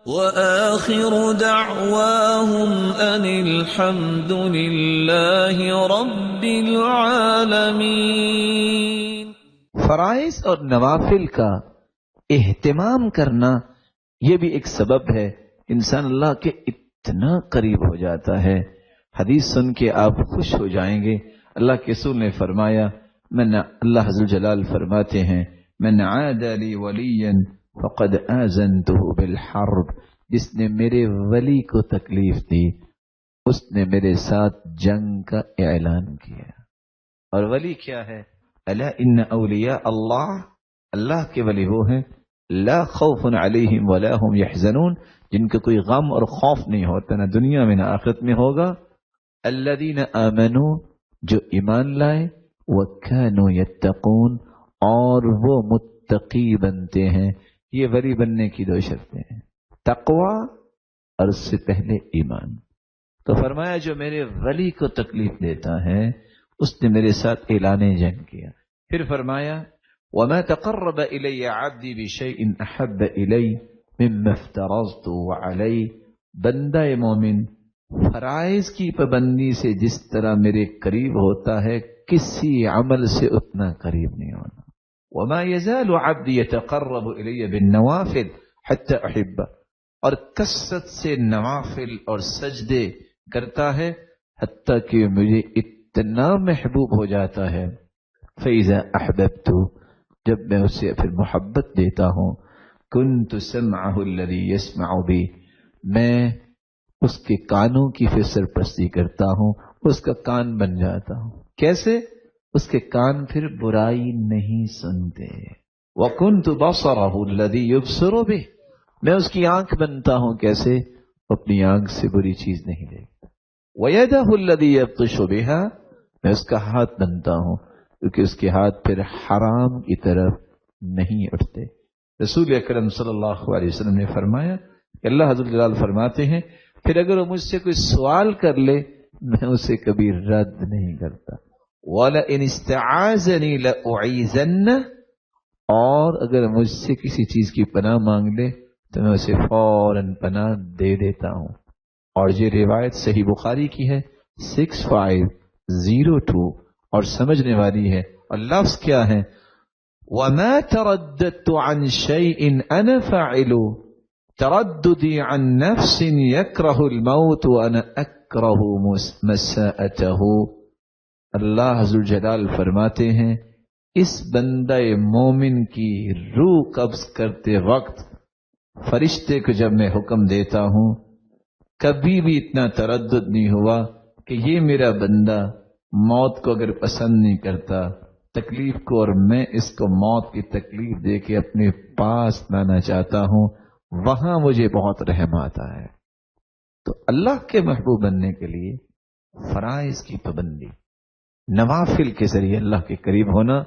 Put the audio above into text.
وآخر دعواهم أن الحمد لله رب العالمين۔ فرائض اور نوافل کا اہتمام کرنا یہ بھی ایک سبب ہے، انسان اللہ کے اتنا قریب ہو جاتا ہے۔ حدیث سن کے آپ خوش ہو جائیں گے۔ اللہ کے رسول نے فرمایا، اللہ عز وجل فرماتے ہیں، من عاد لی ولیا فقد آذنتہ بالحرب، جس نے میرے ولی کو تکلیف دی اس نے میرے ساتھ جنگ کا اعلان کیا۔ اور ولی کیا ہے؟ الا ان اولیاء اللہ، اللہ کے ولی وہ ہیں لا خوف علیہم ولا هم یحزنون، جن کا کوئی غم اور خوف نہیں ہوتا، نہ دنیا میں نہ آخرت میں ہوگا۔ الذین آمنوا، جو ایمان لائے، وکانوا یتقون، اور وہ متقی بنتے ہیں۔ یہ ولی بننے کی دو شرطیں ہیں، تقوی اور اس سے پہلے ایمان۔ تو فرمایا جو میرے ولی کو تکلیف دیتا ہے اس نے میرے ساتھ اعلان جنگ کیا۔ پھر فرمایا وَمَا تَقَرَّبَ إِلَيَّ عَبْدِي بِشَيْءٍ أَحَبَّ إِلَيَّ مِمَّا افْتَرَضْتُ عَلَيْهِ، بندہ مومن فرائض کی پابندی سے جس طرح میرے قریب ہوتا ہے کسی عمل سے اتنا قریب نہیں ہونا۔ وَمَا يَزَالُ عَبْدِي يَتَقَرَّبُ إِلَيَّ بِالنَّوَافِلِ حَتَّى أُحِبَّهُ، اور کثرت سے نوافل اور سجدے کرتا ہے حتیٰ کہ مجھے اتنا محبوب ہو جاتا ہے۔ فَإِذَا أَحْبَبْتُ، جب میں اسے پھر محبت دیتا ہوں، كُنْتُ سَمْعَهُ الَّذِي يَسْمَعُ بِهِ، میں اس کے کانوں کی پھر سرپرستی کرتا ہوں، اس کا کان بن جاتا ہوں۔ کیسے؟ اس کے کان پھر برائی نہیں سنتے۔ وَكُنْتُ بَصَرَهُ الَّذِي يُبْصِرُ بِهِ، میں اس کی آنکھ بنتا ہوں۔ کیسے؟ اپنی آنکھ سے بری چیز نہیں دیکھتا۔ وَيَدَهُ الَّذِي يَبْطِشُ بِهَا، میں اس کا ہاتھ بنتا ہوں کیونکہ اس کے ہاتھ پھر حرام کی طرف نہیں اٹھتے۔ رسول اکرم صلی اللہ علیہ وسلم نے فرمایا کہ اللہ حضرت جلال فرماتے ہیں پھر اگر وہ مجھ سے کوئی سوال کر لے میں اسے کبھی رد نہیں کرتا۔ وَلَئِنِ اسْتَعَاذَنِي لَأُعِيذَنَّهُ، اور اگر مجھ سے کسی چیز کی پناہ مانگ لے تو میں اسے فوراً پناہ دے دیتا ہوں۔ اور یہ روایت صحیح بخاری کی ہے 6502، اور سمجھنے والی ہے۔ اور لفظ کیا ہے؟ وَمَا تَرَدَّدْتُ عَنْ شَيْءٍ أَنَا فَاعِلُهُ تَرَدُّدِي عَنْ نَفْسٍ يَكْرَهُ الْمَوْتُ وَأَنَا أَكْرَهُ مَسَاءَتَهُ۔ اللہ عز وجل فرماتے ہیں اس بندہ مومن کی روح قبض کرتے وقت فرشتے کو جب میں حکم دیتا ہوں کبھی بھی اتنا تردد نہیں ہوا کہ یہ میرا بندہ موت کو اگر پسند نہیں کرتا تکلیف کو، اور میں اس کو موت کی تکلیف دے کے اپنے پاس لانا چاہتا ہوں، وہاں مجھے بہت رحم آتا ہے۔ تو اللہ کے محبوب بننے کے لیے فرائض کی پابندی، نوافل کے ذریعے اللہ کے قریب ہونا